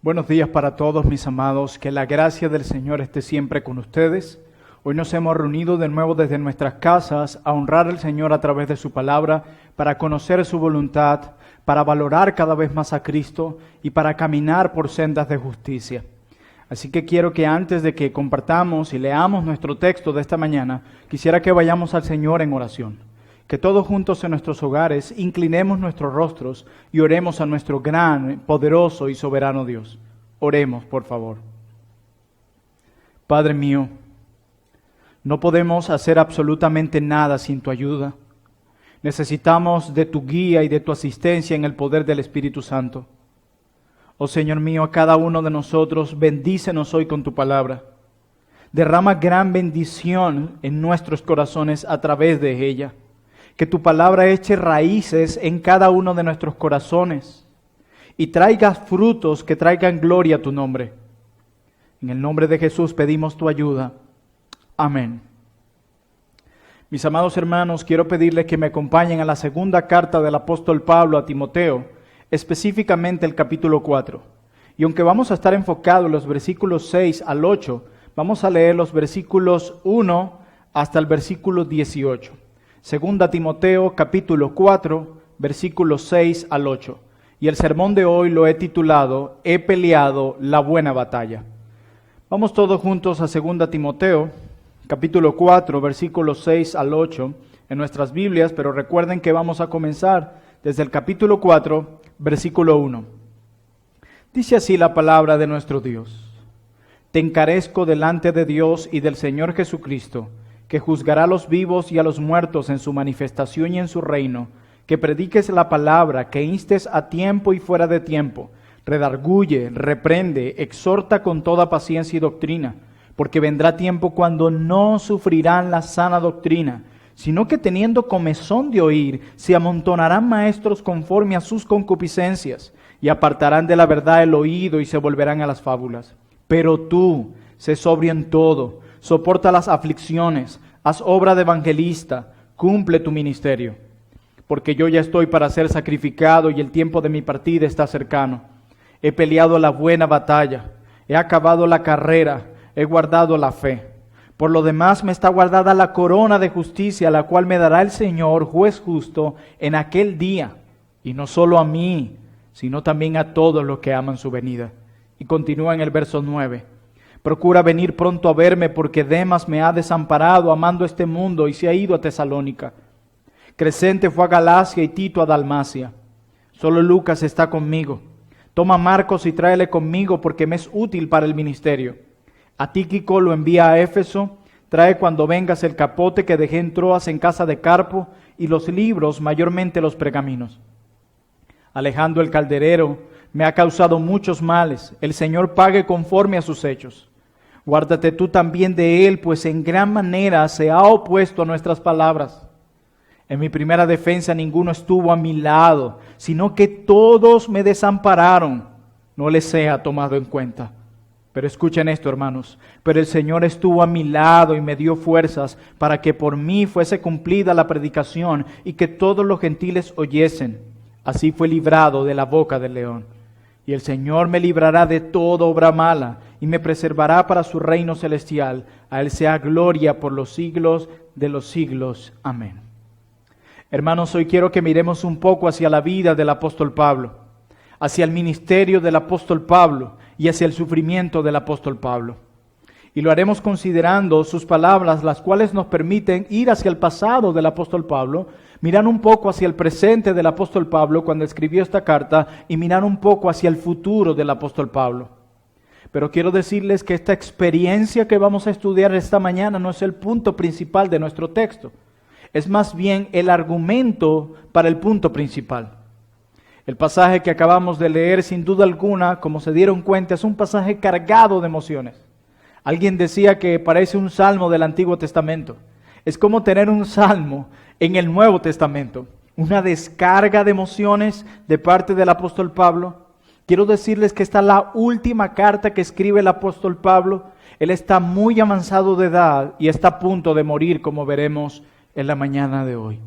Buenos días para todos mis amados, que la gracia del Señor esté siempre con ustedes. Hoy nos hemos reunido de nuevo desde nuestras casas a honrar al Señor a través de su palabra, para conocer su voluntad, para valorar cada vez más a Cristo y para caminar por sendas de justicia. Así que quiero que antes de que compartamos y leamos nuestro texto de esta mañana, quisiera que vayamos al Señor en oración. Que todos juntos en nuestros hogares inclinemos nuestros rostros y oremos a nuestro gran, poderoso y soberano Dios. Oremos, por favor. Padre mío, no podemos hacer absolutamente nada sin tu ayuda. Necesitamos de tu guía y de tu asistencia en el poder del Espíritu Santo. Oh Señor mío, a cada uno de nosotros, bendícenos hoy con tu palabra. Derrama gran bendición en nuestros corazones a través de ella. Que tu palabra eche raíces en cada uno de nuestros corazones y traiga frutos que traigan gloria a tu nombre. En el nombre de Jesús pedimos tu ayuda. Amén. Mis amados hermanos, quiero pedirles que me acompañen a la segunda carta del apóstol Pablo a Timoteo, específicamente el capítulo 4. Y aunque vamos a estar enfocados en los versículos 6 al 8, vamos a leer los versículos 1 hasta el versículo 18. Segunda Timoteo capítulo 4, versículos 6 al 8. Y el sermón de hoy lo he titulado He peleado la buena batalla. Vamos todos juntos a Segunda Timoteo capítulo 4, versículos 6 al 8 en nuestras Biblias, pero recuerden que vamos a comenzar desde el capítulo 4, versículo 1. Dice así la palabra de nuestro Dios: Te encarezco delante de Dios y del Señor Jesucristo, que juzgará a los vivos y a los muertos en su manifestación y en su reino, que prediques la palabra, que instes a tiempo y fuera de tiempo, redarguye, reprende, exhorta con toda paciencia y doctrina, porque vendrá tiempo cuando no sufrirán la sana doctrina, sino que teniendo comezón de oír, se amontonarán maestros conforme a sus concupiscencias, y apartarán de la verdad el oído y se volverán a las fábulas. Pero tú, sé sobrio en todo, soporta las aflicciones, haz obra de evangelista, cumple tu ministerio. Porque yo ya estoy para ser sacrificado y el tiempo de mi partida está cercano. He peleado la buena batalla, he acabado la carrera, he guardado la fe. Por lo demás me está guardada la corona de justicia, la cual me dará el Señor, juez justo, en aquel día. Y no solo a mí, sino también a todos los que aman su venida. Y continúa en el verso 9. Procura venir pronto a verme, porque Demas me ha desamparado amando este mundo y se ha ido a Tesalónica. Crescente fue a Galacia y Tito a Dalmacia. Solo Lucas está conmigo. Toma a Marcos y tráele conmigo, porque me es útil para el ministerio. A Tíquico lo envía a Éfeso. Trae cuando vengas el capote que dejé en Troas en casa de Carpo y los libros, mayormente los pergaminos. Alejandro el calderero me ha causado muchos males. El Señor pague conforme a sus hechos. Guárdate tú también de él, pues en gran manera se ha opuesto a nuestras palabras. En mi primera defensa ninguno estuvo a mi lado, sino que todos me desampararon. No les sea tomado en cuenta. Pero escuchen esto, hermanos. Pero el Señor estuvo a mi lado y me dio fuerzas para que por mí fuese cumplida la predicación y que todos los gentiles oyesen. Así fue librado de la boca del león. Y el Señor me librará de toda obra mala y me preservará para su reino celestial. A Él sea gloria por los siglos de los siglos. Amén. Hermanos, hoy quiero que miremos un poco hacia la vida del apóstol Pablo, hacia el ministerio del apóstol Pablo y hacia el sufrimiento del apóstol Pablo. Y lo haremos considerando sus palabras, las cuales nos permiten ir hacia el pasado del apóstol Pablo, mirar un poco hacia el presente del apóstol Pablo cuando escribió esta carta y mirar un poco hacia el futuro del apóstol Pablo. Pero quiero decirles que esta experiencia que vamos a estudiar esta mañana no es el punto principal de nuestro texto. Es más bien el argumento para el punto principal. El pasaje que acabamos de leer, sin duda alguna, como se dieron cuenta, es un pasaje cargado de emociones. Alguien decía que parece un salmo del Antiguo Testamento. Es como tener un salmo en el Nuevo Testamento. Una descarga de emociones de parte del apóstol Pablo. Quiero decirles que esta es la última carta que escribe el apóstol Pablo. Él está muy avanzado de edad y está a punto de morir, como veremos en la mañana de hoy.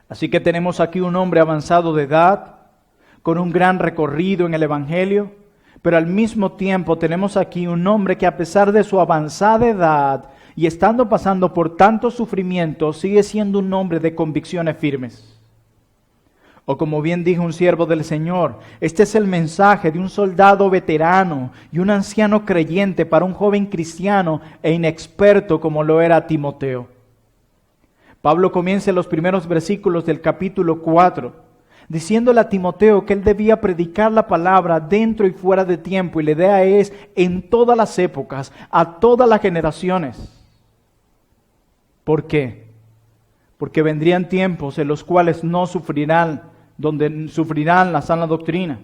Así que tenemos aquí un hombre avanzado de edad, con un gran recorrido en el Evangelio, Pero al mismo tiempo tenemos aquí un hombre que, a pesar de su avanzada edad y estando pasando por tantos sufrimientos, sigue siendo un hombre de convicciones firmes. O como bien dijo un siervo del Señor, este es el mensaje de un soldado veterano y un anciano creyente para un joven cristiano e inexperto como lo era Timoteo. Pablo comienza en los primeros versículos del capítulo 4, diciéndole a Timoteo que él debía predicar la palabra dentro y fuera de tiempo, y la idea es en todas las épocas, a todas las generaciones. ¿Por qué? Porque vendrían tiempos en los cuales no sufrirán, donde sufrirán la sana doctrina.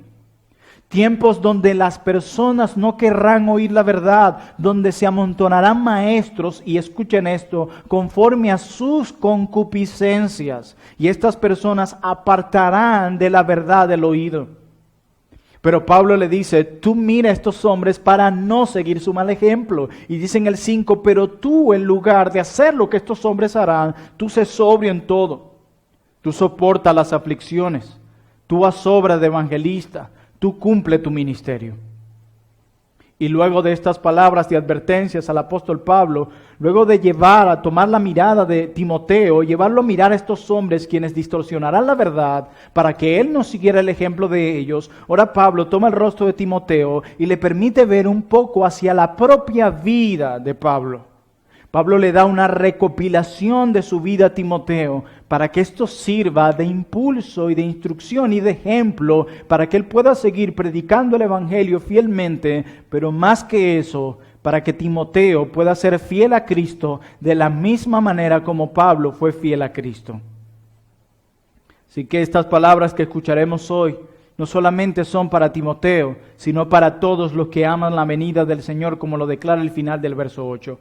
Tiempos donde las personas no querrán oír la verdad, donde se amontonarán maestros, y escuchen esto, conforme a sus concupiscencias, y estas personas apartarán de la verdad del oído. Pero Pablo le dice, tú mira a estos hombres para no seguir su mal ejemplo. Y dice en el 5, pero tú, en lugar de hacer lo que estos hombres harán, tú sé sobrio en todo. Tú soportas las aflicciones, tú haz obra de evangelista, tú cumple tu ministerio. Y luego de estas palabras de advertencias al apóstol Pablo, luego de tomar la mirada de Timoteo, llevarlo a mirar a estos hombres quienes distorsionarán la verdad para que él no siguiera el ejemplo de ellos, ahora Pablo toma el rostro de Timoteo y le permite ver un poco hacia la propia vida de Pablo. Pablo le da una recopilación de su vida a Timoteo para que esto sirva de impulso y de instrucción y de ejemplo para que él pueda seguir predicando el evangelio fielmente, pero más que eso, para que Timoteo pueda ser fiel a Cristo de la misma manera como Pablo fue fiel a Cristo. Así que estas palabras que escucharemos hoy no solamente son para Timoteo, sino para todos los que aman la venida del Señor, como lo declara el final del verso 8.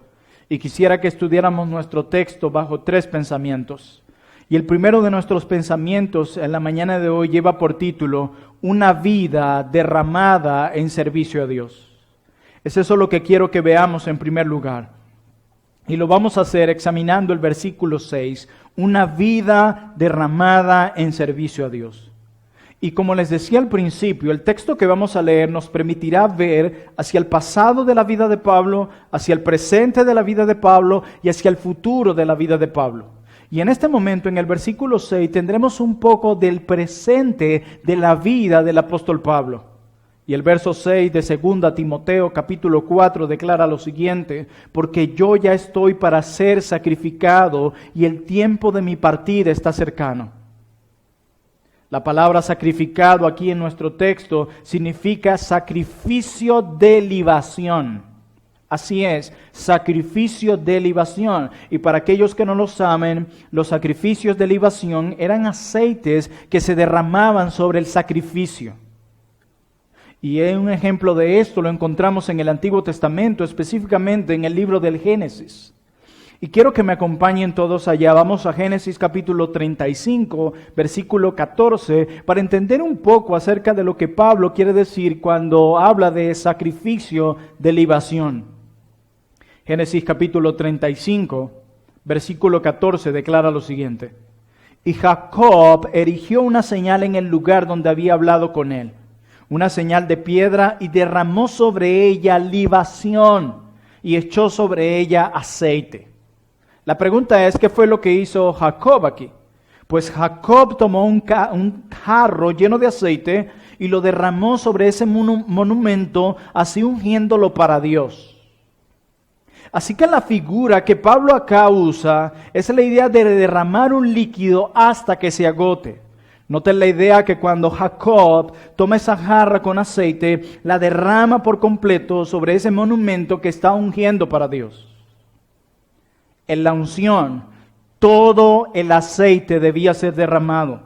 Y quisiera que estudiáramos nuestro texto bajo 3 pensamientos. Y el primero de nuestros pensamientos en la mañana de hoy lleva por título, una vida derramada en servicio a Dios. Es eso lo que quiero que veamos en primer lugar. Y lo vamos a hacer examinando el versículo 6, una vida derramada en servicio a Dios. Y como les decía al principio, el texto que vamos a leer nos permitirá ver hacia el pasado de la vida de Pablo, hacia el presente de la vida de Pablo y hacia el futuro de la vida de Pablo. Y en este momento, en el versículo 6, tendremos un poco del presente de la vida del apóstol Pablo. Y el verso 6 de 2 Timoteo capítulo 4 declara lo siguiente, porque yo ya estoy para ser sacrificado y el tiempo de mi partida está cercano. La palabra sacrificado aquí en nuestro texto significa sacrificio de libación. Así es, sacrificio de libación. Y para aquellos que no lo saben, los sacrificios de libación eran aceites que se derramaban sobre el sacrificio. Y un ejemplo de esto lo encontramos en el Antiguo Testamento, específicamente en el libro del Génesis. Y quiero que me acompañen todos allá. Vamos a Génesis capítulo 35, versículo 14, para entender un poco acerca de lo que Pablo quiere decir cuando habla de sacrificio de libación. Génesis capítulo 35, versículo 14, declara lo siguiente. Y Jacob erigió una señal en el lugar donde había hablado con él, una señal de piedra, y derramó sobre ella libación y echó sobre ella aceite. La pregunta es, ¿qué fue lo que hizo Jacob aquí? Pues Jacob tomó un jarro lleno de aceite y lo derramó sobre ese monumento, así ungiéndolo para Dios. Así que la figura que Pablo acá usa es la idea de derramar un líquido hasta que se agote. Noten la idea que cuando Jacob toma esa jarra con aceite, la derrama por completo sobre ese monumento que está ungiendo para Dios. En la unción, todo el aceite debía ser derramado.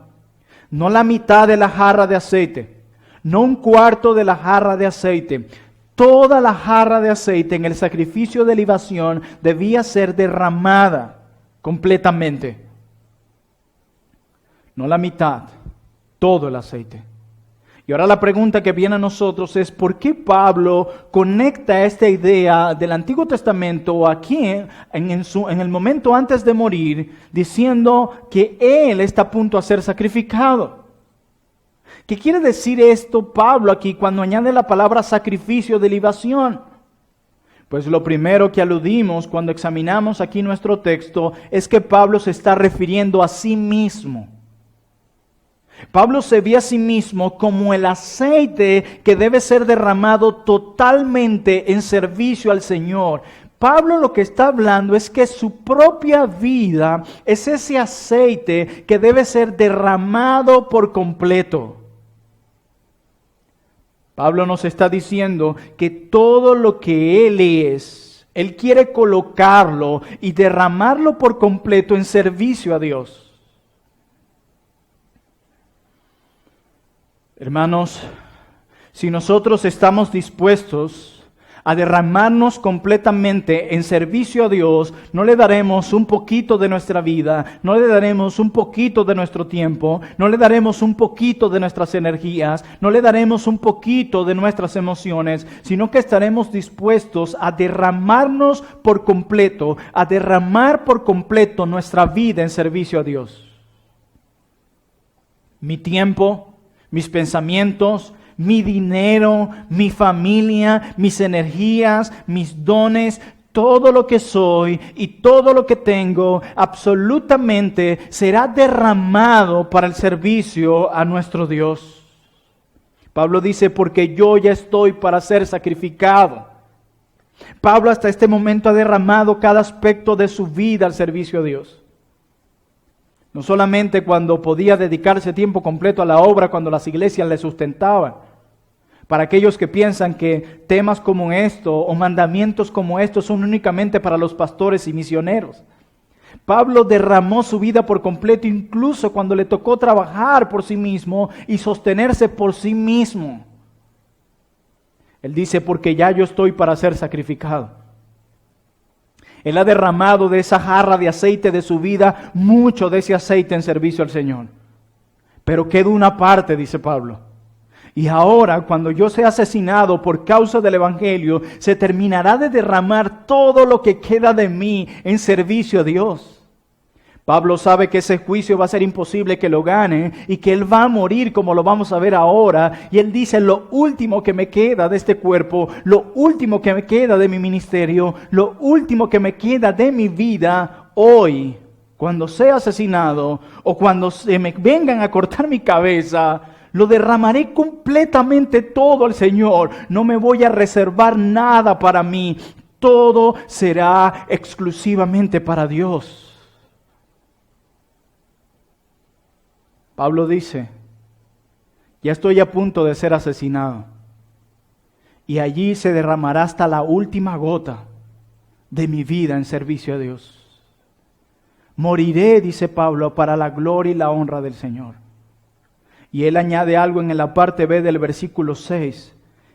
No la mitad de la jarra de aceite, no un cuarto de la jarra de aceite. Toda la jarra de aceite en el sacrificio de libación debía ser derramada completamente. No la mitad, todo el aceite. Y ahora la pregunta que viene a nosotros es, ¿por qué Pablo conecta esta idea del Antiguo Testamento aquí en el momento antes de morir, diciendo que él está a punto de ser sacrificado? ¿Qué quiere decir esto Pablo aquí cuando añade la palabra sacrificio de libación? Pues lo primero que aludimos cuando examinamos aquí nuestro texto es que Pablo se está refiriendo a sí mismo. Pablo se ve a sí mismo como el aceite que debe ser derramado totalmente en servicio al Señor. Pablo lo que está hablando es que su propia vida es ese aceite que debe ser derramado por completo. Pablo nos está diciendo que todo lo que Él es, Él quiere colocarlo y derramarlo por completo en servicio a Dios. Hermanos, si nosotros estamos dispuestos a derramarnos completamente en servicio a Dios, no le daremos un poquito de nuestra vida, no le daremos un poquito de nuestro tiempo, no le daremos un poquito de nuestras energías, no le daremos un poquito de nuestras emociones, sino que estaremos dispuestos a derramarnos por completo, a derramar por completo nuestra vida en servicio a Dios. Mi tiempo, mis pensamientos, mi dinero, mi familia, mis energías, mis dones, todo lo que soy y todo lo que tengo, absolutamente será derramado para el servicio a nuestro Dios. Pablo dice, porque yo ya estoy para ser sacrificado. Pablo hasta este momento ha derramado cada aspecto de su vida al servicio a Dios. No solamente cuando podía dedicarse tiempo completo a la obra, cuando las iglesias le sustentaban. Para aquellos que piensan que temas como esto o mandamientos como estos son únicamente para los pastores y misioneros. Pablo derramó su vida por completo, incluso cuando le tocó trabajar por sí mismo y sostenerse por sí mismo. Él dice, porque ya yo estoy para ser sacrificado. Él ha derramado de esa jarra de aceite de su vida, mucho de ese aceite en servicio al Señor. Pero queda una parte, dice Pablo. Y ahora, cuando yo sea asesinado por causa del Evangelio, se terminará de derramar todo lo que queda de mí en servicio a Dios. Pablo sabe que ese juicio va a ser imposible que lo gane y que él va a morir como lo vamos a ver ahora. Y él dice, lo último que me queda de este cuerpo, lo último que me queda de mi ministerio, lo último que me queda de mi vida hoy, cuando sea asesinado o cuando se me vengan a cortar mi cabeza, lo derramaré completamente todo al Señor. No me voy a reservar nada para mí. Todo será exclusivamente para Dios. Pablo dice, ya estoy a punto de ser asesinado. Y allí se derramará hasta la última gota de mi vida en servicio a Dios. Moriré, dice Pablo, para la gloria y la honra del Señor. Y él añade algo en la parte B del versículo 6.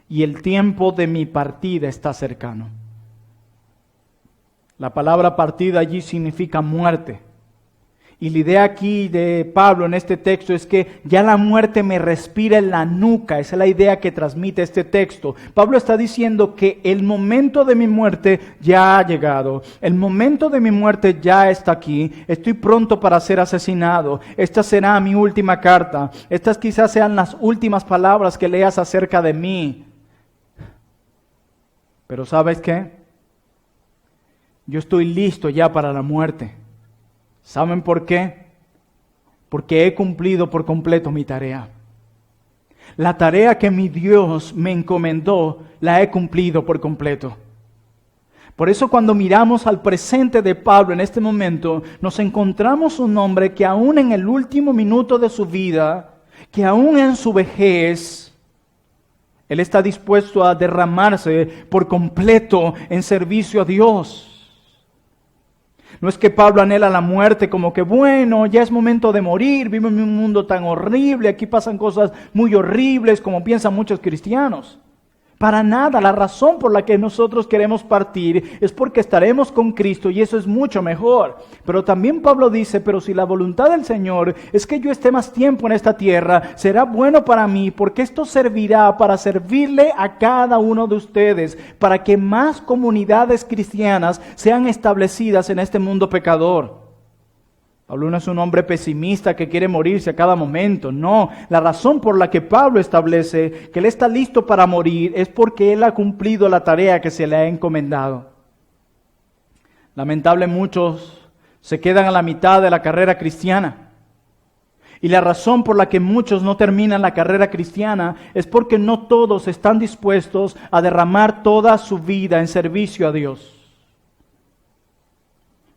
Y el tiempo de mi partida está cercano. La palabra partida allí significa muerte. Y la idea aquí de Pablo en este texto es que ya la muerte me respira en la nuca. Esa es la idea que transmite este texto. Pablo está diciendo que el momento de mi muerte ya ha llegado. El momento de mi muerte ya está aquí. Estoy pronto para ser asesinado. Esta será mi última carta. Estas quizás sean las últimas palabras que leas acerca de mí. Pero ¿sabes qué? Yo estoy listo ya para la muerte. ¿Saben por qué? Porque he cumplido por completo mi tarea. La tarea que mi Dios me encomendó, la he cumplido por completo. Por eso cuando miramos al presente de Pablo en este momento, nos encontramos un hombre que aún en el último minuto de su vida, que aún en su vejez, él está dispuesto a derramarse por completo en servicio a Dios. No es que Pablo anhela la muerte como que, bueno, ya es momento de morir, vivimos en un mundo tan horrible, aquí pasan cosas muy horribles como piensan muchos cristianos. Para nada, la razón por la que nosotros queremos partir es porque estaremos con Cristo y eso es mucho mejor. Pero también Pablo dice, pero si la voluntad del Señor es que yo esté más tiempo en esta tierra, será bueno para mí porque esto servirá para servirle a cada uno de ustedes, para que más comunidades cristianas sean establecidas en este mundo pecador. Pablo no es un hombre pesimista que quiere morirse a cada momento. No, la razón por la que Pablo establece que él está listo para morir es porque él ha cumplido la tarea que se le ha encomendado. Lamentablemente muchos se quedan a la mitad de la carrera cristiana. Y la razón por la que muchos no terminan la carrera cristiana es porque no todos están dispuestos a derramar toda su vida en servicio a Dios.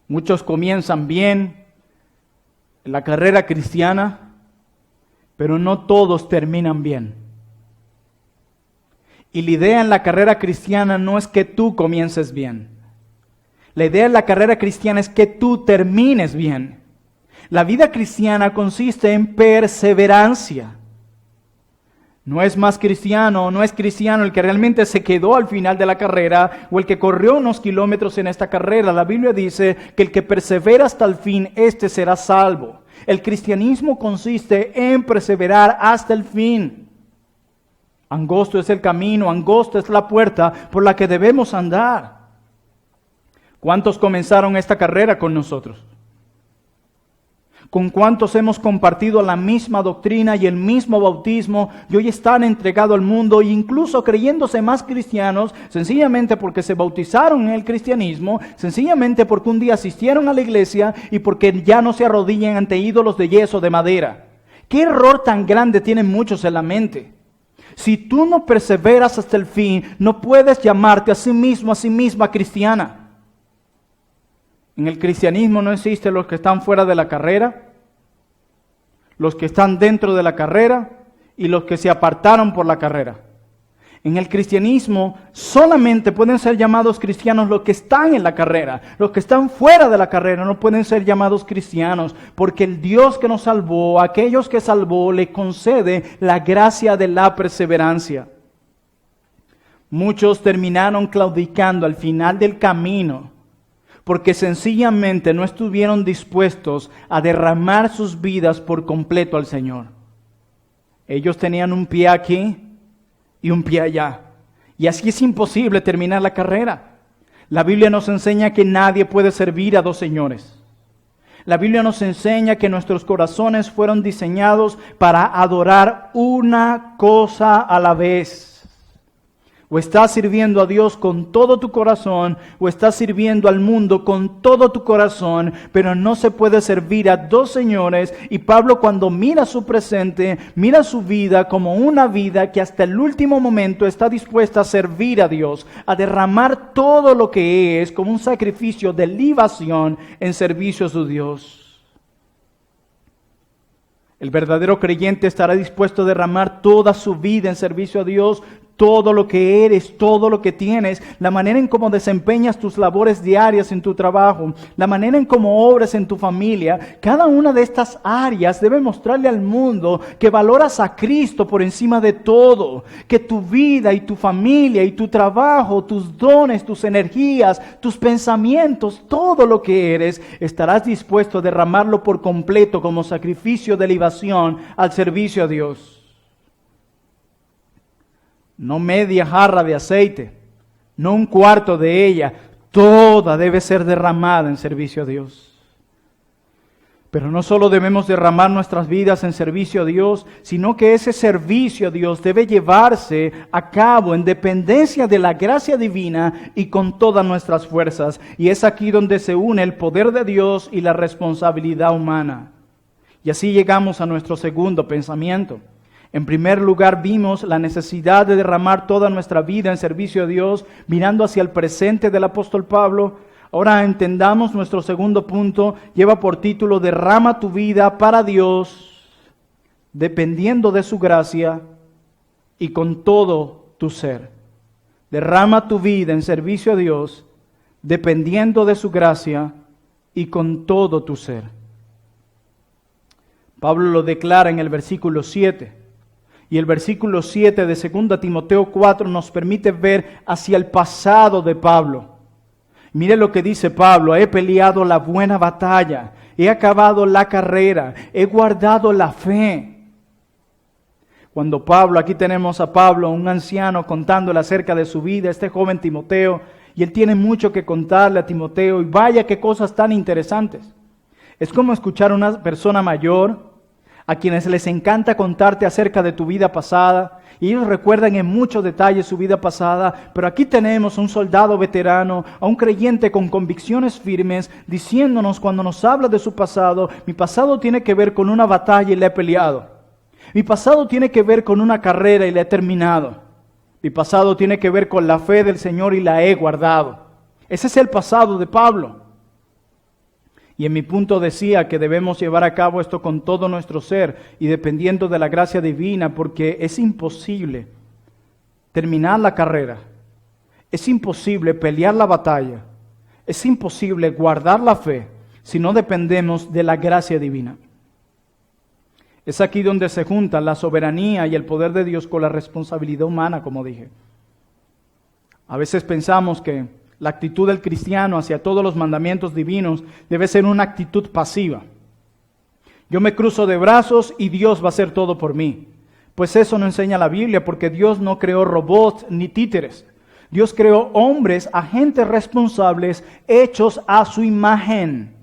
Muchos comienzan bien la carrera cristiana, pero no todos terminan bien. Y la idea en la carrera cristiana no es que tú comiences bien. La idea en la carrera cristiana es que tú termines bien. La vida cristiana consiste en perseverancia. No es más cristiano, no es cristiano el que realmente se quedó al final de la carrera o el que corrió unos kilómetros en esta carrera. La Biblia dice que el que persevera hasta el fin, éste será salvo. El cristianismo consiste en perseverar hasta el fin. Angosto es el camino, angosta es la puerta por la que debemos andar. ¿Cuántos comenzaron esta carrera con nosotros? ¿Con cuántos hemos compartido la misma doctrina y el mismo bautismo y hoy están entregados al mundo e incluso creyéndose más cristianos sencillamente porque se bautizaron en el cristianismo, sencillamente porque un día asistieron a la iglesia y porque ya no se arrodillan ante ídolos de yeso de madera? ¿Qué error tan grande tienen muchos en la mente? Si tú no perseveras hasta el fin, no puedes llamarte a sí mismo, a sí misma cristiana. En el cristianismo no existen los que están fuera de la carrera, los que están dentro de la carrera y los que se apartaron por la carrera. En el cristianismo solamente pueden ser llamados cristianos los que están en la carrera. Los que están fuera de la carrera no pueden ser llamados cristianos, porque el Dios que nos salvó, a aquellos que salvó, le concede la gracia de la perseverancia. Muchos terminaron claudicando al final del camino, porque sencillamente no estuvieron dispuestos a derramar sus vidas por completo al Señor. Ellos tenían un pie aquí y un pie allá. Y así es imposible terminar la carrera. La Biblia nos enseña que nadie puede servir a dos señores. La Biblia nos enseña que nuestros corazones fueron diseñados para adorar una cosa a la vez. O estás sirviendo a Dios con todo tu corazón, o estás sirviendo al mundo con todo tu corazón, pero no se puede servir a dos señores. Y Pablo, cuando mira su presente, mira su vida como una vida que hasta el último momento está dispuesta a servir a Dios, a derramar todo lo que es como un sacrificio de libación en servicio a su Dios. El verdadero creyente estará dispuesto a derramar toda su vida en servicio a Dios, todo lo que eres, todo lo que tienes, la manera en cómo desempeñas tus labores diarias en tu trabajo, la manera en cómo obras en tu familia. Cada una de estas áreas debe mostrarle al mundo que valoras a Cristo por encima de todo, que tu vida y tu familia y tu trabajo, tus dones, tus energías, tus pensamientos, todo lo que eres, estarás dispuesto a derramarlo por completo como sacrificio de libación al servicio a Dios. No media jarra de aceite, no un cuarto de ella, toda debe ser derramada en servicio a Dios. Pero no solo debemos derramar nuestras vidas en servicio a Dios, sino que ese servicio a Dios debe llevarse a cabo en dependencia de la gracia divina y con todas nuestras fuerzas. Y es aquí donde se une el poder de Dios y la responsabilidad humana. Y así llegamos a nuestro segundo pensamiento. En primer lugar, vimos la necesidad de derramar toda nuestra vida en servicio a Dios, mirando hacia el presente del apóstol Pablo. Ahora entendamos nuestro segundo punto, lleva por título: derrama tu vida para Dios, dependiendo de su gracia y con todo tu ser. Derrama tu vida en servicio a Dios, dependiendo de su gracia y con todo tu ser. Pablo lo declara en el versículo 7. Y el versículo 7 de 2 Timoteo 4 nos permite ver hacia el pasado de Pablo. Mire lo que dice Pablo: he peleado la buena batalla, he acabado la carrera, he guardado la fe. Cuando Pablo, aquí tenemos a Pablo, un anciano, contándole acerca de su vida, este joven Timoteo, y él tiene mucho que contarle a Timoteo, y vaya qué cosas tan interesantes. Es como escuchar a una persona mayor a quienes les encanta contarte acerca de tu vida pasada, y ellos recuerdan en muchos detalles su vida pasada, pero aquí tenemos a un soldado veterano, a un creyente con convicciones firmes, diciéndonos cuando nos habla de su pasado: mi pasado tiene que ver con una batalla y la he peleado. Mi pasado tiene que ver con una carrera y la he terminado. Mi pasado tiene que ver con la fe del Señor y la he guardado. Ese es el pasado de Pablo. Y en mi punto decía que debemos llevar a cabo esto con todo nuestro ser y dependiendo de la gracia divina, porque es imposible terminar la carrera, es imposible pelear la batalla, es imposible guardar la fe si no dependemos de la gracia divina. Es aquí donde se juntan la soberanía y el poder de Dios con la responsabilidad humana, como dije. A veces pensamos que la actitud del cristiano hacia todos los mandamientos divinos debe ser una actitud pasiva. Yo me cruzo de brazos y Dios va a hacer todo por mí. Pues eso no enseña la Biblia, porque Dios no creó robots ni títeres. Dios creó hombres, agentes responsables, hechos a su imagen.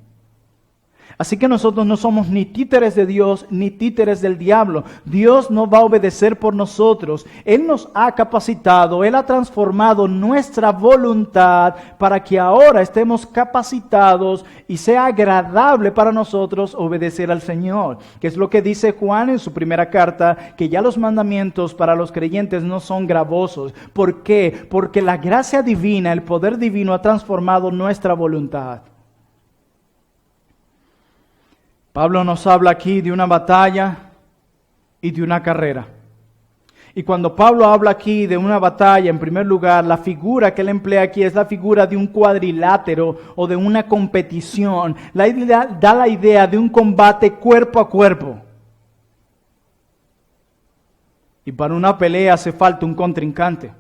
Así que nosotros no somos ni títeres de Dios ni títeres del diablo. Dios no va a obedecer por nosotros. Él nos ha capacitado, Él ha transformado nuestra voluntad para que ahora estemos capacitados y sea agradable para nosotros obedecer al Señor. Que es lo que dice Juan en su primera carta, que ya los mandamientos para los creyentes no son gravosos. ¿Por qué? Porque la gracia divina, el poder divino ha transformado nuestra voluntad. Pablo nos habla aquí de una batalla y de una carrera. Y cuando Pablo habla aquí de una batalla, en primer lugar, la figura que él emplea aquí es la figura de un cuadrilátero o de una competición. Da la idea de un combate cuerpo a cuerpo. Y para una pelea hace falta un contrincante.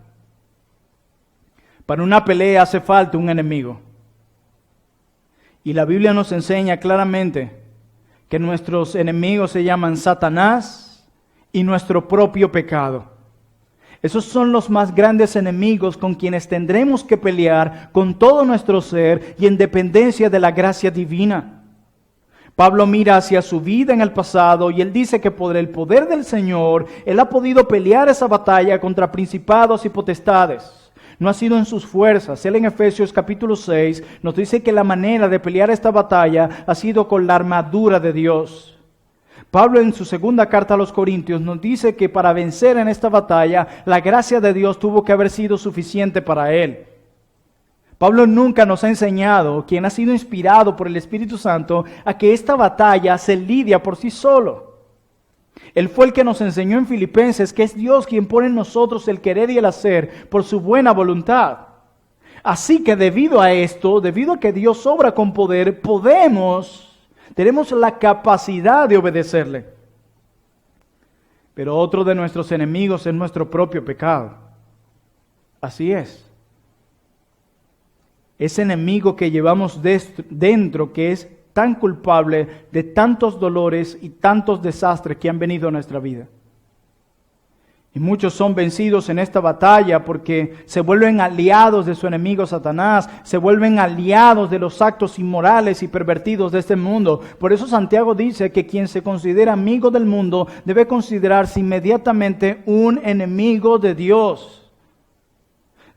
Para una pelea hace falta un enemigo. Y la Biblia nos enseña claramente que nuestros enemigos se llaman Satanás y nuestro propio pecado. Esos son los más grandes enemigos con quienes tendremos que pelear con todo nuestro ser y en dependencia de la gracia divina. Pablo mira hacia su vida en el pasado y él dice que por el poder del Señor, él ha podido pelear esa batalla contra principados y potestades. No ha sido en sus fuerzas. Él en Efesios capítulo 6 nos dice que la manera de pelear esta batalla ha sido con la armadura de Dios. Pablo en su segunda carta a los Corintios nos dice que para vencer en esta batalla, la gracia de Dios tuvo que haber sido suficiente para él. Pablo nunca nos ha enseñado, quien ha sido inspirado por el Espíritu Santo, a que esta batalla se lidia por sí solo. Él fue el que nos enseñó en Filipenses que es Dios quien pone en nosotros el querer y el hacer por su buena voluntad. Así que debido a esto, debido a que Dios obra con poder, tenemos la capacidad de obedecerle. Pero otro de nuestros enemigos es nuestro propio pecado. Así es. Ese enemigo que llevamos dentro, que es tan culpable de tantos dolores y tantos desastres que han venido a nuestra vida. Y muchos son vencidos en esta batalla porque se vuelven aliados de su enemigo Satanás, se vuelven aliados de los actos inmorales y pervertidos de este mundo. Por eso Santiago dice que quien se considera amigo del mundo debe considerarse inmediatamente un enemigo de Dios.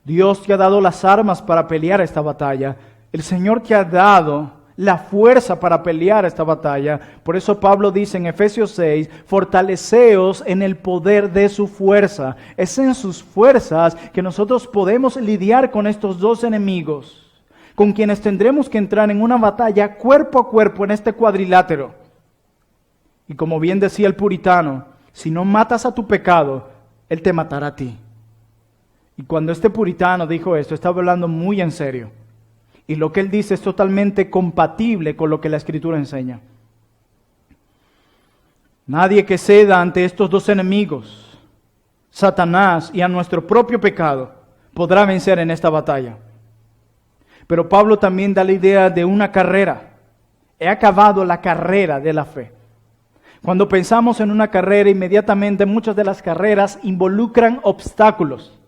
Dios te ha dado las armas para pelear esta batalla. El Señor te ha dado la fuerza para pelear esta batalla. Por eso Pablo dice en Efesios 6, fortaleceos en el poder de su fuerza. Es en sus fuerzas que nosotros podemos lidiar con estos dos enemigos, con quienes tendremos que entrar en una batalla cuerpo a cuerpo en este cuadrilátero. Y como bien decía el puritano, si no matas a tu pecado, él te matará a ti. Y cuando este puritano dijo esto, estaba hablando muy en serio. Y lo que él dice es totalmente compatible con lo que la Escritura enseña. Nadie que ceda ante estos dos enemigos, Satanás y a nuestro propio pecado, podrá vencer en esta batalla. Pero Pablo también da la idea de una carrera. He acabado la carrera de la fe. Cuando pensamos en una carrera, inmediatamente muchas de las carreras involucran obstáculos.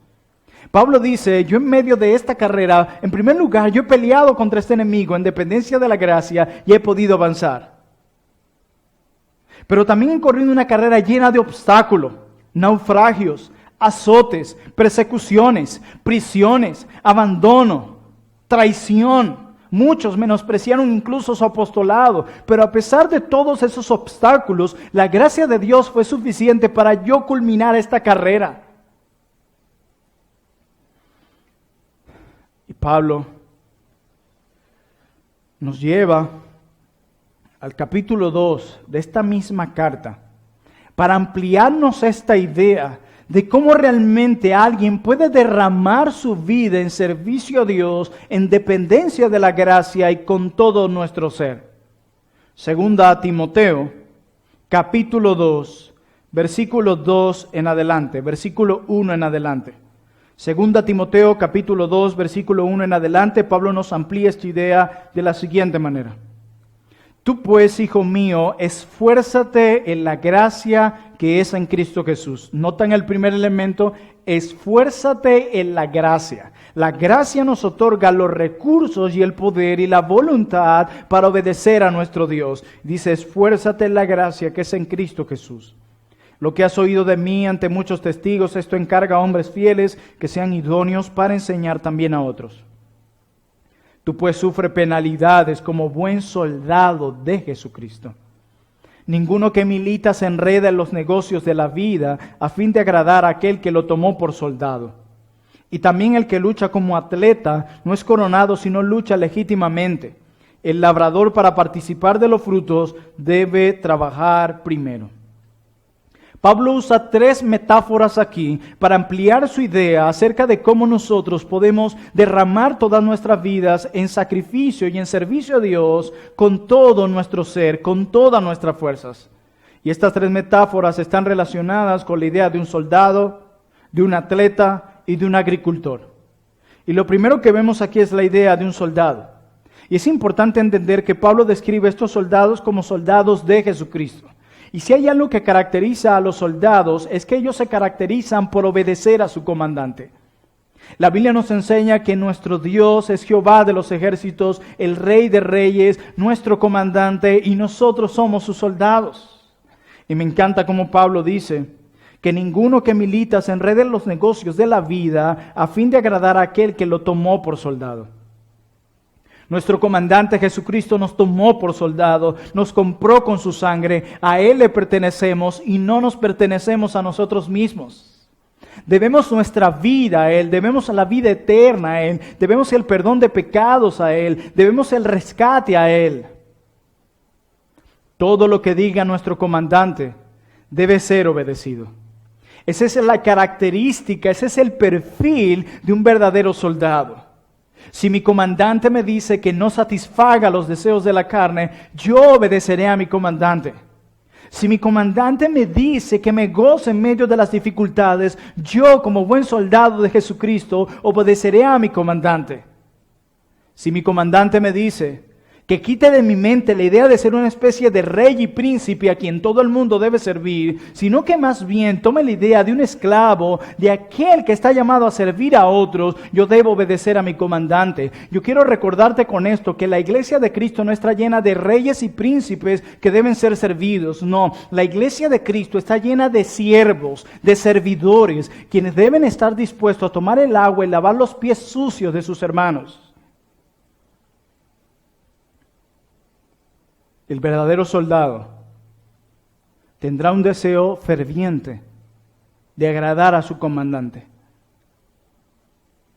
Pablo dice, yo en medio de esta carrera, en primer lugar, yo he peleado contra este enemigo en dependencia de la gracia y he podido avanzar. Pero también he corrido una carrera llena de obstáculos, naufragios, azotes, persecuciones, prisiones, abandono, traición. Muchos menospreciaron incluso su apostolado, pero a pesar de todos esos obstáculos, la gracia de Dios fue suficiente para yo culminar esta carrera. Y Pablo nos lleva al capítulo 2 de esta misma carta para ampliarnos esta idea de cómo realmente alguien puede derramar su vida en servicio a Dios, en dependencia de la gracia y con todo nuestro ser. Segunda a Timoteo, capítulo 2, versículo 2 en adelante, versículo 1 en adelante. Segunda a Timoteo, capítulo 2, versículo 1 en adelante, Pablo nos amplía esta idea de la siguiente manera. Tú pues, hijo mío, esfuérzate en la gracia que es en Cristo Jesús. Notan el primer elemento, esfuérzate en la gracia. La gracia nos otorga los recursos y el poder y la voluntad para obedecer a nuestro Dios. Dice, esfuérzate en la gracia que es en Cristo Jesús. Lo que has oído de mí ante muchos testigos, esto encarga a hombres fieles que sean idóneos para enseñar también a otros. Tú pues sufre penalidades como buen soldado de Jesucristo. Ninguno que milita se enreda en los negocios de la vida a fin de agradar a aquel que lo tomó por soldado. Y también el que lucha como atleta no es coronado sino lucha legítimamente. El labrador para participar de los frutos debe trabajar primero. Pablo usa 3 metáforas aquí para ampliar su idea acerca de cómo nosotros podemos derramar todas nuestras vidas en sacrificio y en servicio a Dios con todo nuestro ser, con todas nuestras fuerzas. Y estas 3 metáforas están relacionadas con la idea de un soldado, de un atleta y de un agricultor. Y lo primero que vemos aquí es la idea de un soldado. Y es importante entender que Pablo describe a estos soldados como soldados de Jesucristo. Y si hay algo que caracteriza a los soldados, es que ellos se caracterizan por obedecer a su comandante. La Biblia nos enseña que nuestro Dios es Jehová de los ejércitos, el Rey de reyes, nuestro comandante, y nosotros somos sus soldados. Y me encanta como Pablo dice que ninguno que milita se enrede en los negocios de la vida a fin de agradar a aquel que lo tomó por soldado. Nuestro comandante Jesucristo nos tomó por soldado, nos compró con su sangre, a Él le pertenecemos y no nos pertenecemos a nosotros mismos. Debemos nuestra vida a Él, debemos la vida eterna a Él, debemos el perdón de pecados a Él, debemos el rescate a Él. Todo lo que diga nuestro comandante debe ser obedecido. Esa es la característica, ese es el perfil de un verdadero soldado. Si mi comandante me dice que no satisfaga los deseos de la carne, yo obedeceré a mi comandante. Si mi comandante me dice que me goce en medio de las dificultades, yo como buen soldado de Jesucristo obedeceré a mi comandante. Si mi comandante me dice que quite de mi mente la idea de ser una especie de rey y príncipe a quien todo el mundo debe servir, sino que más bien tome la idea de un esclavo, de aquel que está llamado a servir a otros, yo debo obedecer a mi comandante. Yo quiero recordarte con esto que la iglesia de Cristo no está llena de reyes y príncipes que deben ser servidos. No, la iglesia de Cristo está llena de siervos, de servidores, quienes deben estar dispuestos a tomar el agua y lavar los pies sucios de sus hermanos. El verdadero soldado tendrá un deseo ferviente de agradar a su comandante.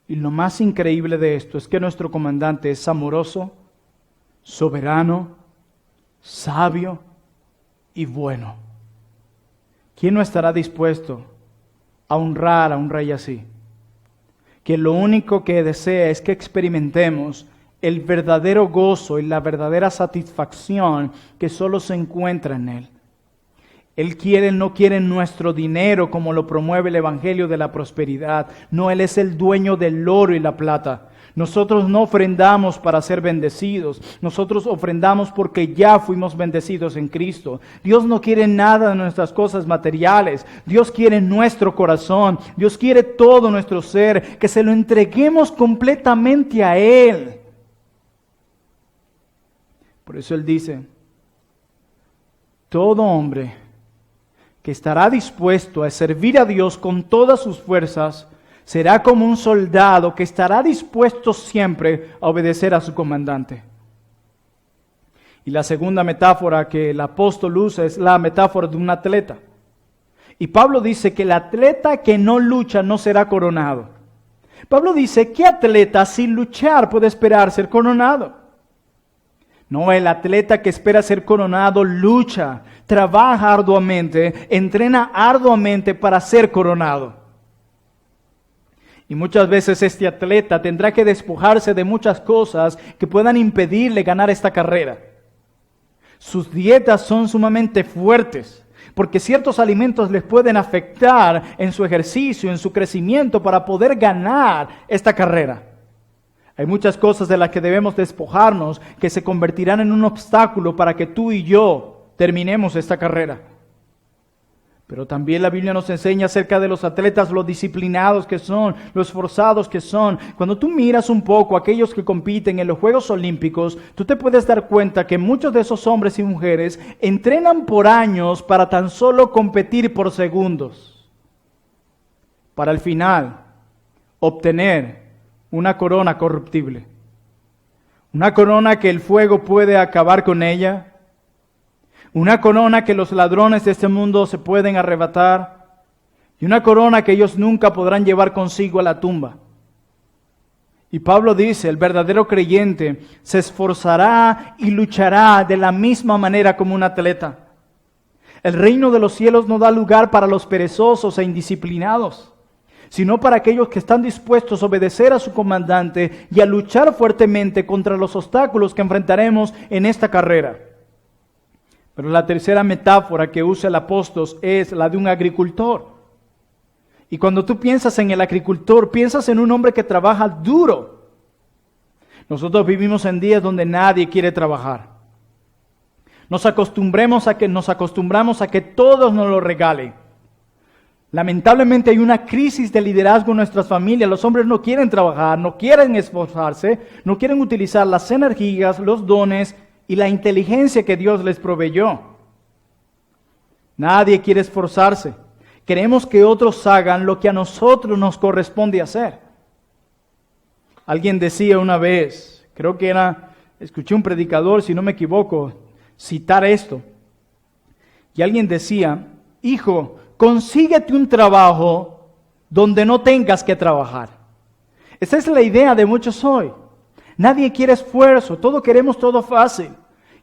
Y lo más increíble de esto es que nuestro comandante es amoroso, soberano, sabio y bueno. ¿Quién no estará dispuesto a honrar a un rey así? Que lo único que desea es que experimentemos el verdadero gozo y la verdadera satisfacción que solo se encuentra en Él. Él no quiere nuestro dinero como lo promueve el Evangelio de la prosperidad. No, Él es el dueño del oro y la plata. Nosotros no ofrendamos para ser bendecidos. Nosotros ofrendamos porque ya fuimos bendecidos en Cristo. Dios no quiere nada de nuestras cosas materiales. Dios quiere nuestro corazón. Dios quiere todo nuestro ser. Que se lo entreguemos completamente a Él. Por eso Él dice, todo hombre que estará dispuesto a servir a Dios con todas sus fuerzas, será como un soldado que estará dispuesto siempre a obedecer a su comandante. Y la segunda metáfora que el apóstol usa es la metáfora de un atleta. Y Pablo dice que el atleta que no lucha no será coronado. Pablo dice, ¿qué atleta sin luchar puede esperar ser coronado? No, el atleta que espera ser coronado lucha, trabaja arduamente, entrena arduamente para ser coronado. Y muchas veces este atleta tendrá que despojarse de muchas cosas que puedan impedirle ganar esta carrera. Sus dietas son sumamente fuertes, porque ciertos alimentos les pueden afectar en su ejercicio, en su crecimiento para poder ganar esta carrera. Hay muchas cosas de las que debemos despojarnos que se convertirán en un obstáculo para que tú y yo terminemos esta carrera. Pero también la Biblia nos enseña acerca de los atletas, lo disciplinados que son, lo esforzados que son. Cuando tú miras un poco a aquellos que compiten en los Juegos Olímpicos, tú te puedes dar cuenta que muchos de esos hombres y mujeres entrenan por años para tan solo competir por segundos. Para al final obtener una corona corruptible. Una corona que el fuego puede acabar con ella. Una corona que los ladrones de este mundo se pueden arrebatar. Y una corona que ellos nunca podrán llevar consigo a la tumba. Y Pablo dice, el verdadero creyente se esforzará y luchará de la misma manera como un atleta. El reino de los cielos no da lugar para los perezosos e indisciplinados, sino para aquellos que están dispuestos a obedecer a su comandante y a luchar fuertemente contra los obstáculos que enfrentaremos en esta carrera. Pero la tercera metáfora que usa el apóstol es la de un agricultor. Y cuando tú piensas en el agricultor, piensas en un hombre que trabaja duro. Nosotros vivimos en días donde nadie quiere trabajar. Nos acostumbramos a que todos nos lo regalen. Lamentablemente hay una crisis de liderazgo en nuestras familias. Los hombres no quieren trabajar, no quieren esforzarse, no quieren utilizar las energías, los dones y la inteligencia que Dios les proveyó. Nadie quiere esforzarse. Queremos que otros hagan lo que a nosotros nos corresponde hacer. Alguien decía una vez, escuché un predicador, si no me equivoco, citar esto. Y alguien decía, hijo, consíguete un trabajo donde no tengas que trabajar. Esa es la idea de muchos hoy. Nadie quiere esfuerzo, queremos todo fácil.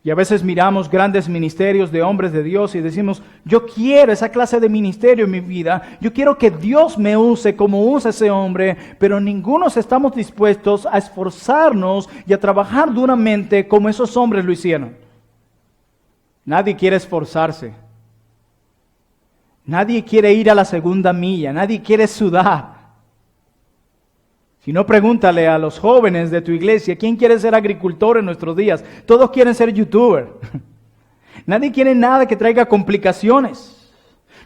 Y a veces miramos grandes ministerios de hombres de Dios y decimos, yo quiero esa clase de ministerio en mi vida, yo quiero que Dios me use como usa ese hombre, pero ninguno estamos dispuestos a esforzarnos y a trabajar duramente como esos hombres lo hicieron. Nadie quiere esforzarse. Nadie quiere ir a la segunda milla, nadie quiere sudar. Si no, pregúntale a los jóvenes de tu iglesia, ¿quién quiere ser agricultor en nuestros días? Todos quieren ser youtuber. Nadie quiere nada que traiga complicaciones.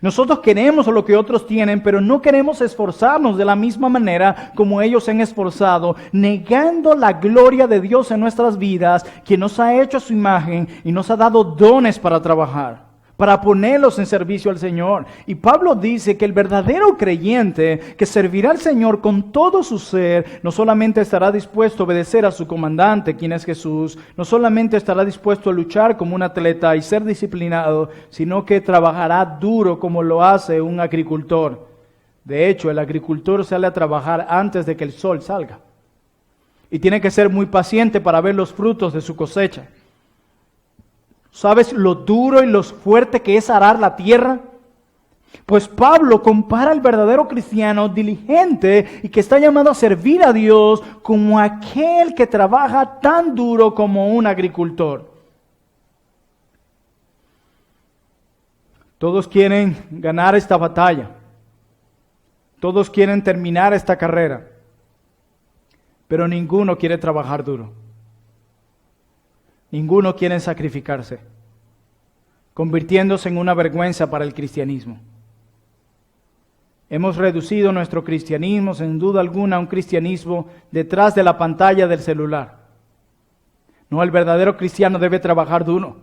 Nosotros queremos lo que otros tienen, pero no queremos esforzarnos de la misma manera como ellos se han esforzado, negando la gloria de Dios en nuestras vidas, que nos ha hecho a su imagen y nos ha dado dones para trabajar, para ponerlos en servicio al Señor. Y Pablo dice que el verdadero creyente que servirá al Señor con todo su ser, no solamente estará dispuesto a obedecer a su comandante, quien es Jesús, no solamente estará dispuesto a luchar como un atleta y ser disciplinado, sino que trabajará duro como lo hace un agricultor. De hecho, el agricultor sale a trabajar antes de que el sol salga. Y tiene que ser muy paciente para ver los frutos de su cosecha. ¿Sabes lo duro y lo fuerte que es arar la tierra? Pues Pablo compara al verdadero cristiano diligente y que está llamado a servir a Dios como aquel que trabaja tan duro como un agricultor. Todos quieren ganar esta batalla. Todos quieren terminar esta carrera. pero ninguno quiere trabajar duro. Ninguno quiere sacrificarse, convirtiéndose en una vergüenza para el cristianismo. Hemos reducido nuestro cristianismo, sin duda alguna, a un cristianismo detrás de la pantalla del celular. No, el verdadero cristiano debe trabajar duro.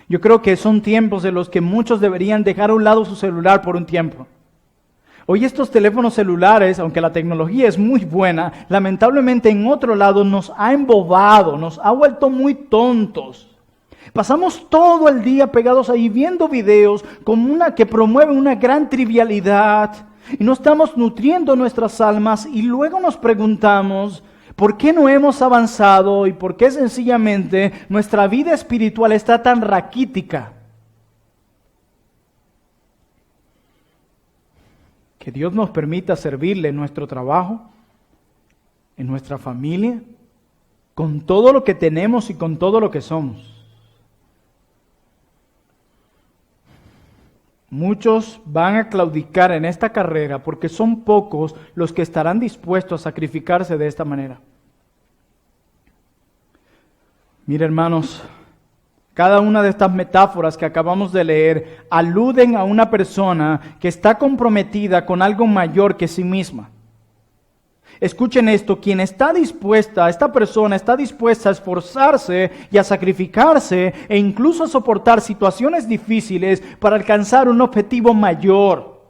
Yo creo que son tiempos en los que muchos deberían dejar a un lado su celular por un tiempo. Hoy estos teléfonos celulares, aunque la tecnología es muy buena, lamentablemente en otro lado nos ha embobado, nos ha vuelto muy tontos. Pasamos todo el día pegados ahí viendo videos que promueven una gran trivialidad y no estamos nutriendo nuestras almas y luego nos preguntamos ¿por qué no hemos avanzado y por qué sencillamente nuestra vida espiritual está tan raquítica? Que Dios nos permita servirle en nuestro trabajo, en nuestra familia, con todo lo que tenemos y con todo lo que somos. Muchos van a claudicar en esta carrera porque son pocos los que estarán dispuestos a sacrificarse de esta manera. Mira, hermanos, cada una de estas metáforas que acabamos de leer aluden a una persona que está comprometida con algo mayor que sí misma. Escuchen esto, esta persona está dispuesta a esforzarse y a sacrificarse e incluso a soportar situaciones difíciles para alcanzar un objetivo mayor.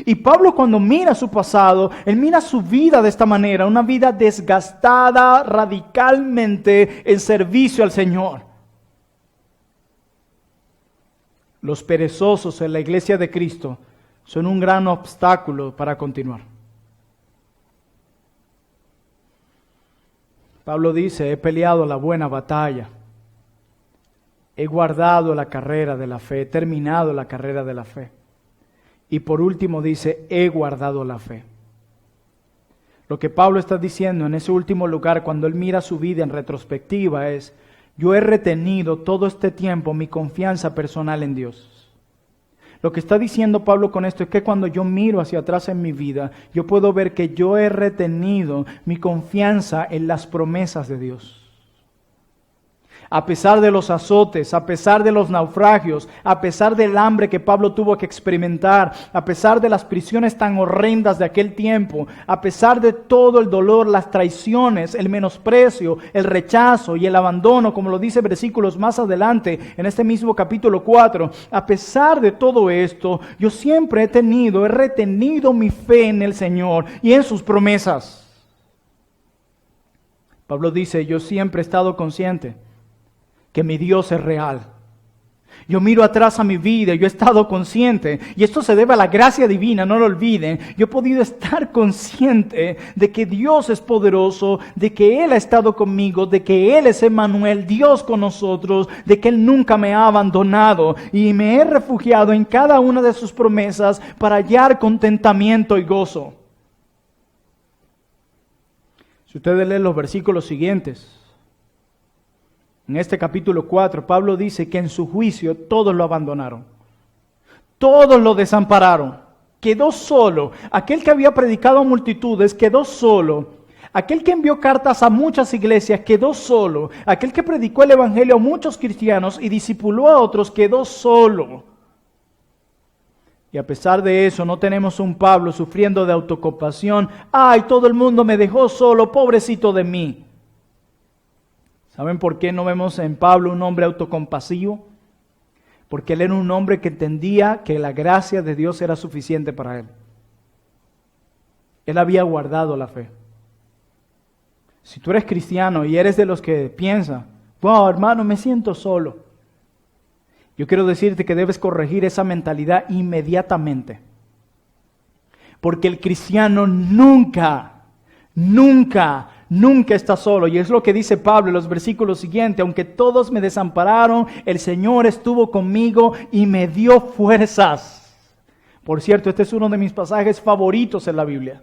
Y Pablo, cuando mira su pasado, él mira su vida de esta manera, una vida desgastada radicalmente en servicio al Señor. Los perezosos en la iglesia de Cristo son un gran obstáculo para continuar. Pablo dice, he peleado la buena batalla, he guardado la carrera de la fe, he terminado la carrera de la fe. Y por último dice, he guardado la fe. Lo que Pablo está diciendo en ese último lugar, cuando él mira su vida en retrospectiva, es, yo he retenido todo este tiempo mi confianza personal en Dios. Lo que está diciendo Pablo con esto es que cuando yo miro hacia atrás en mi vida, yo puedo ver que yo he retenido mi confianza en las promesas de Dios. A pesar de los azotes, a pesar de los naufragios, a pesar del hambre que Pablo tuvo que experimentar, a pesar de las prisiones tan horrendas de aquel tiempo, a pesar de todo el dolor, las traiciones, el menosprecio, el rechazo y el abandono, como lo dice versículos más adelante en este mismo capítulo 4, a pesar de todo esto, yo siempre he retenido mi fe en el Señor y en sus promesas. Pablo dice, yo siempre he estado consciente que mi Dios es real. Yo miro atrás a mi vida, yo he estado consciente, y esto se debe a la gracia divina, no lo olviden. Yo he podido estar consciente de que Dios es poderoso, de que Él ha estado conmigo, de que Él es Emmanuel, Dios con nosotros, de que Él nunca me ha abandonado, y me he refugiado en cada una de sus promesas para hallar contentamiento y gozo. Si ustedes leen los versículos siguientes, en este capítulo 4, Pablo dice que en su juicio todos lo abandonaron. Todos lo desampararon. Quedó solo. Aquel que había predicado a multitudes quedó solo. Aquel que envió cartas a muchas iglesias quedó solo. Aquel que predicó el evangelio a muchos cristianos y discipuló a otros quedó solo. Y a pesar de eso no tenemos un Pablo sufriendo de autocompasión. ¡Ay, todo el mundo me dejó solo, pobrecito de mí! ¿Saben por qué no vemos en Pablo un hombre autocompasivo? Porque él era un hombre que entendía que la gracia de Dios era suficiente para él. Él había guardado la fe. Si tú eres cristiano y eres de los que piensa, wow, hermano, me siento solo. Yo quiero decirte que debes corregir esa mentalidad inmediatamente. Porque el cristiano nunca está solo. Y es lo que dice Pablo en los versículos siguientes. Aunque todos me desampararon, el Señor estuvo conmigo y me dio fuerzas. Por cierto, este es uno de mis pasajes favoritos en la Biblia.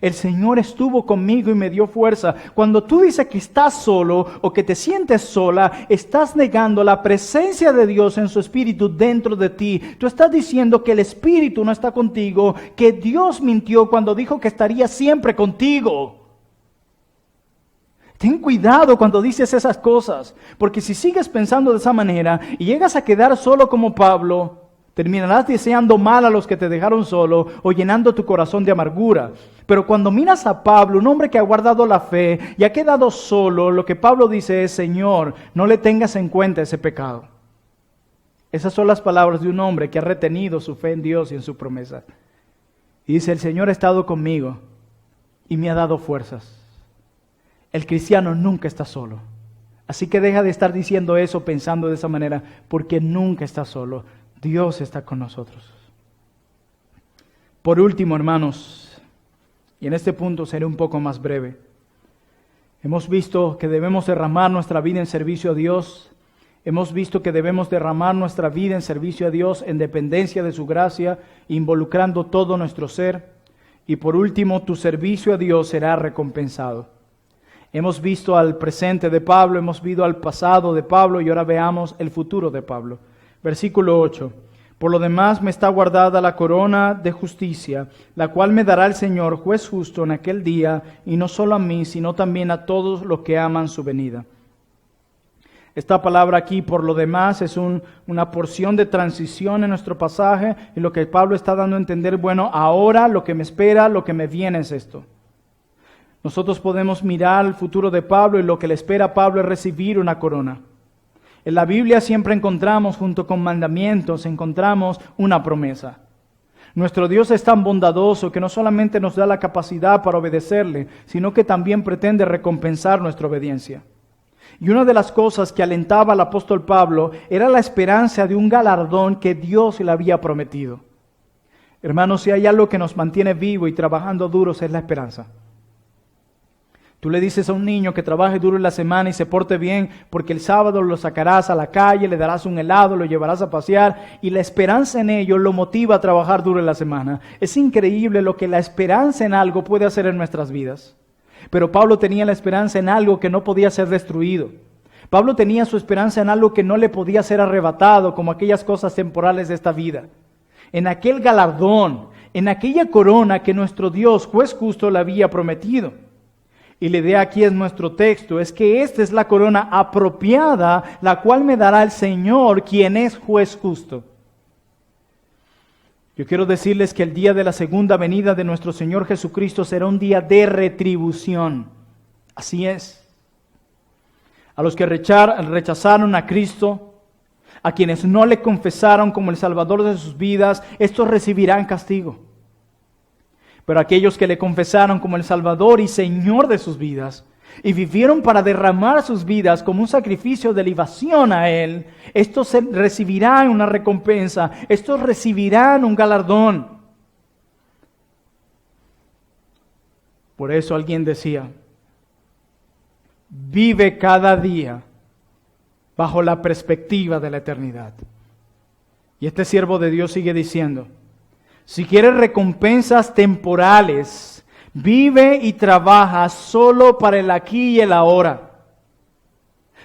El Señor estuvo conmigo y me dio fuerza. Cuando tú dices que estás solo o que te sientes sola, estás negando la presencia de Dios en su Espíritu dentro de ti. Tú estás diciendo que el Espíritu no está contigo, que Dios mintió cuando dijo que estaría siempre contigo. Ten cuidado cuando dices esas cosas, porque si sigues pensando de esa manera y llegas a quedar solo como Pablo, terminarás deseando mal a los que te dejaron solo o llenando tu corazón de amargura. Pero cuando miras a Pablo, un hombre que ha guardado la fe y ha quedado solo, lo que Pablo dice es: Señor, no le tengas en cuenta ese pecado. Esas son las palabras de un hombre que ha retenido su fe en Dios y en su promesa. Y dice: el Señor ha estado conmigo y me ha dado fuerzas. El cristiano nunca está solo. Así que deja de estar diciendo eso, pensando de esa manera, porque nunca está solo. Dios está con nosotros. Por último, hermanos, y en este punto seré un poco más breve, hemos visto que debemos derramar nuestra vida en servicio a Dios. Hemos visto que debemos derramar nuestra vida en servicio a Dios en dependencia de su gracia, involucrando todo nuestro ser. Y por último, tu servicio a Dios será recompensado. Hemos visto al presente de Pablo, hemos visto al pasado de Pablo y ahora veamos el futuro de Pablo. Versículo 8. Por lo demás me está guardada la corona de justicia, la cual me dará el Señor, juez justo, en aquel día, y no solo a mí, sino también a todos los que aman su venida. Esta palabra aquí, por lo demás, es una porción de transición en nuestro pasaje, y lo que Pablo está dando a entender: bueno, ahora lo que me espera, lo que me viene es esto. Nosotros podemos mirar el futuro de Pablo y lo que le espera a Pablo es recibir una corona. En la Biblia siempre encontramos, junto con mandamientos, encontramos una promesa. Nuestro Dios es tan bondadoso que no solamente nos da la capacidad para obedecerle, sino que también pretende recompensar nuestra obediencia. Y una de las cosas que alentaba al apóstol Pablo era la esperanza de un galardón que Dios le había prometido. Hermanos, si hay algo que nos mantiene vivos y trabajando duros es la esperanza. Tú le dices a un niño que trabaje duro en la semana y se porte bien, porque el sábado lo sacarás a la calle, le darás un helado, lo llevarás a pasear, y la esperanza en ello lo motiva a trabajar duro en la semana. Es increíble lo que la esperanza en algo puede hacer en nuestras vidas. Pero Pablo tenía la esperanza en algo que no podía ser destruido. Pablo tenía su esperanza en algo que no le podía ser arrebatado, como aquellas cosas temporales de esta vida. En aquel galardón, en aquella corona que nuestro Dios, juez justo, le había prometido. Y la idea aquí es nuestro texto, es que esta es la corona apropiada, la cual me dará el Señor, quien es juez justo. Yo quiero decirles que el día de la segunda venida de nuestro Señor Jesucristo será un día de retribución. Así es. A los que rechazaron a Cristo, a quienes no le confesaron como el Salvador de sus vidas, estos recibirán castigo. Pero aquellos que le confesaron como el Salvador y Señor de sus vidas y vivieron para derramar sus vidas como un sacrificio de libación a Él, estos recibirán una recompensa, estos recibirán un galardón. Por eso alguien decía: vive cada día bajo la perspectiva de la eternidad. Y este siervo de Dios sigue diciendo: si quieres recompensas temporales, vive y trabaja solo para el aquí y el ahora.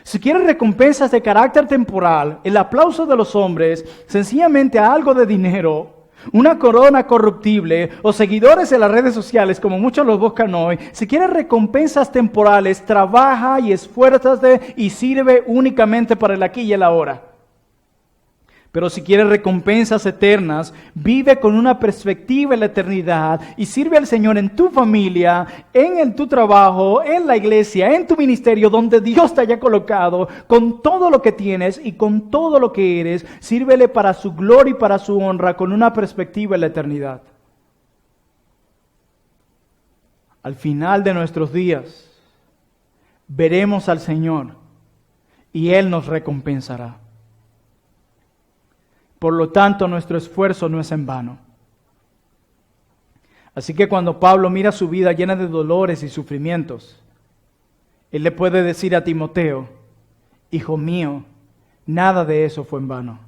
Si quieres recompensas de carácter temporal, el aplauso de los hombres, sencillamente algo de dinero, una corona corruptible o seguidores en las redes sociales como muchos los buscan hoy, si quieres recompensas temporales, trabaja y esfuérzate y sirve únicamente para el aquí y el ahora. Pero si quieres recompensas eternas, vive con una perspectiva en la eternidad y sirve al Señor en tu familia, en tu trabajo, en la iglesia, en tu ministerio, donde Dios te haya colocado, con todo lo que tienes y con todo lo que eres. Sírvele para su gloria y para su honra, con una perspectiva en la eternidad. Al final de nuestros días, veremos al Señor y Él nos recompensará. Por lo tanto, nuestro esfuerzo no es en vano. Así que cuando Pablo mira su vida llena de dolores y sufrimientos, él le puede decir a Timoteo: hijo mío, nada de eso fue en vano.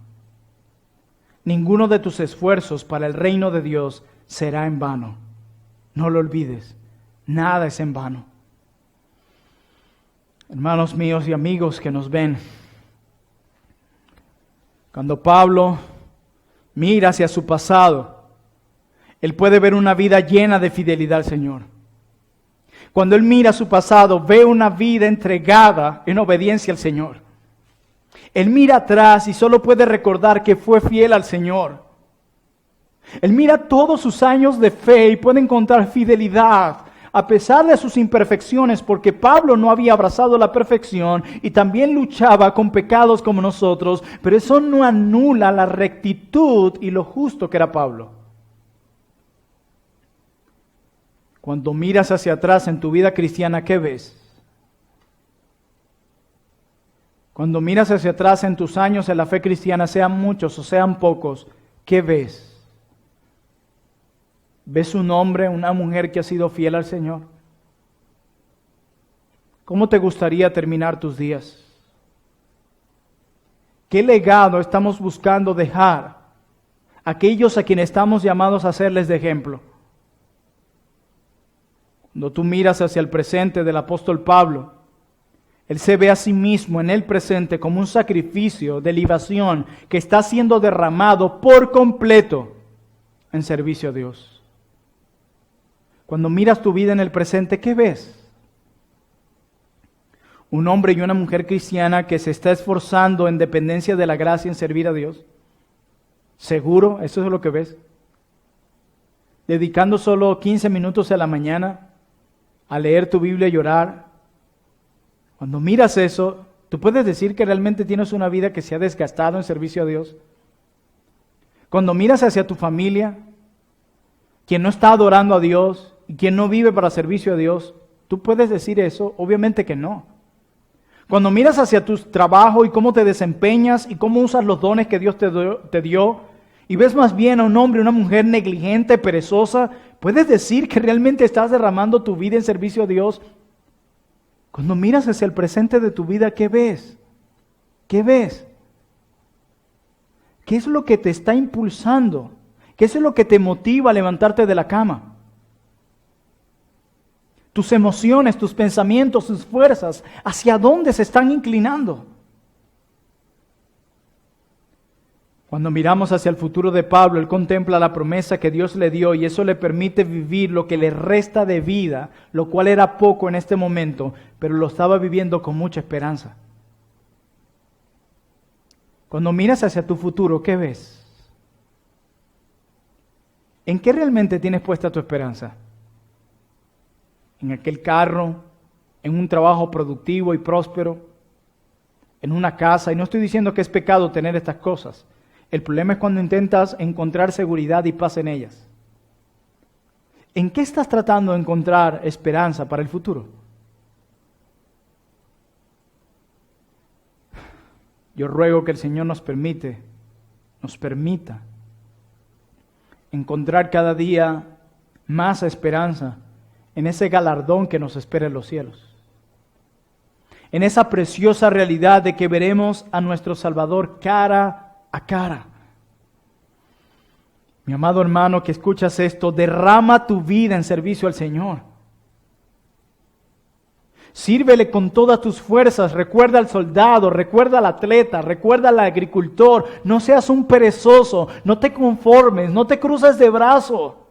Ninguno de tus esfuerzos para el reino de Dios será en vano. No lo olvides, nada es en vano. Hermanos míos y amigos que nos ven, cuando Pablo mira hacia su pasado, él puede ver una vida llena de fidelidad al Señor. Cuando él mira su pasado, ve una vida entregada en obediencia al Señor. Él mira atrás y solo puede recordar que fue fiel al Señor. Él mira todos sus años de fe y puede encontrar fidelidad a pesar de sus imperfecciones, porque Pablo no había abrazado la perfección y también luchaba con pecados como nosotros, pero eso no anula la rectitud y lo justo que era Pablo. Cuando miras hacia atrás en tu vida cristiana, ¿qué ves? Cuando miras hacia atrás en tus años en la fe cristiana, sean muchos o sean pocos, ¿qué ves? ¿Ves un hombre, una mujer que ha sido fiel al Señor? ¿Cómo te gustaría terminar tus días? ¿Qué legado estamos buscando dejar a aquellos a quienes estamos llamados a serles de ejemplo? Cuando tú miras hacia el presente del apóstol Pablo, él se ve a sí mismo en el presente como un sacrificio de libación que está siendo derramado por completo en servicio a Dios. Cuando miras tu vida en el presente, ¿qué ves? Un hombre y una mujer cristiana que se está esforzando en dependencia de la gracia en servir a Dios. ¿Seguro? ¿Eso es lo que ves? Dedicando solo 15 minutos a la mañana a leer tu Biblia y orar. Cuando miras eso, ¿tú puedes decir que realmente tienes una vida que se ha desgastado en servicio a Dios? Cuando miras hacia tu familia, quien no está adorando a Dios y quien no vive para servicio a Dios, ¿tú puedes decir eso? Obviamente que no. Cuando miras hacia tu trabajo y cómo te desempeñas y cómo usas los dones que Dios te dio, y ves más bien a un hombre, una mujer negligente, perezosa, ¿puedes decir que realmente estás derramando tu vida en servicio a Dios? Cuando miras hacia el presente de tu vida, ¿qué ves? ¿Qué ves? ¿Qué es lo que te está impulsando? ¿Qué es lo que te motiva a levantarte de la cama? Tus emociones, tus pensamientos, tus fuerzas, ¿hacia dónde se están inclinando? Cuando miramos hacia el futuro de Pablo, él contempla la promesa que Dios le dio y eso le permite vivir lo que le resta de vida, lo cual era poco en este momento, pero lo estaba viviendo con mucha esperanza. Cuando miras hacia tu futuro, ¿qué ves? ¿En qué realmente tienes puesta tu esperanza? ¿En aquel carro? ¿En un trabajo productivo y próspero? ¿En una casa? Y no estoy diciendo que es pecado tener estas cosas. El problema es cuando intentas encontrar seguridad y paz en ellas. ¿En qué estás tratando de encontrar esperanza para el futuro? Yo ruego que el Señor nos permita encontrar cada día más esperanza en ese galardón que nos espera en los cielos. En esa preciosa realidad de que veremos a nuestro Salvador cara a cara. Mi amado hermano que escuchas esto, derrama tu vida en servicio al Señor. Sírvele con todas tus fuerzas, recuerda al soldado, recuerda al atleta, recuerda al agricultor, no seas un perezoso, no te conformes, no te cruces de brazo.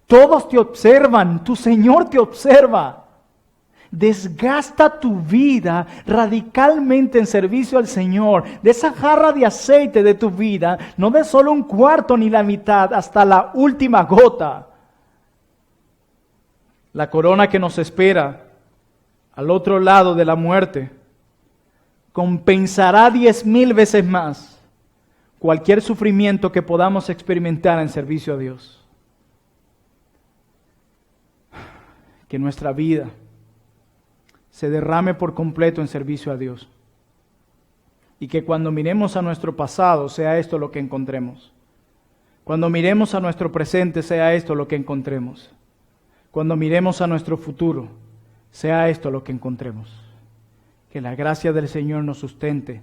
Todos te observan, tu Señor te observa. Desgasta tu vida radicalmente en servicio al Señor. De esa jarra de aceite de tu vida, no des solo un cuarto ni la mitad, hasta la última gota. La corona que nos espera al otro lado de la muerte compensará 10,000 veces más cualquier sufrimiento que podamos experimentar en servicio a Dios. Que nuestra vida se derrame por completo en servicio a Dios. Y que cuando miremos a nuestro pasado sea esto lo que encontremos. Cuando miremos a nuestro presente sea esto lo que encontremos. Cuando miremos a nuestro futuro sea esto lo que encontremos. Que la gracia del Señor nos sustente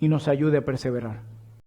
y nos ayude a perseverar.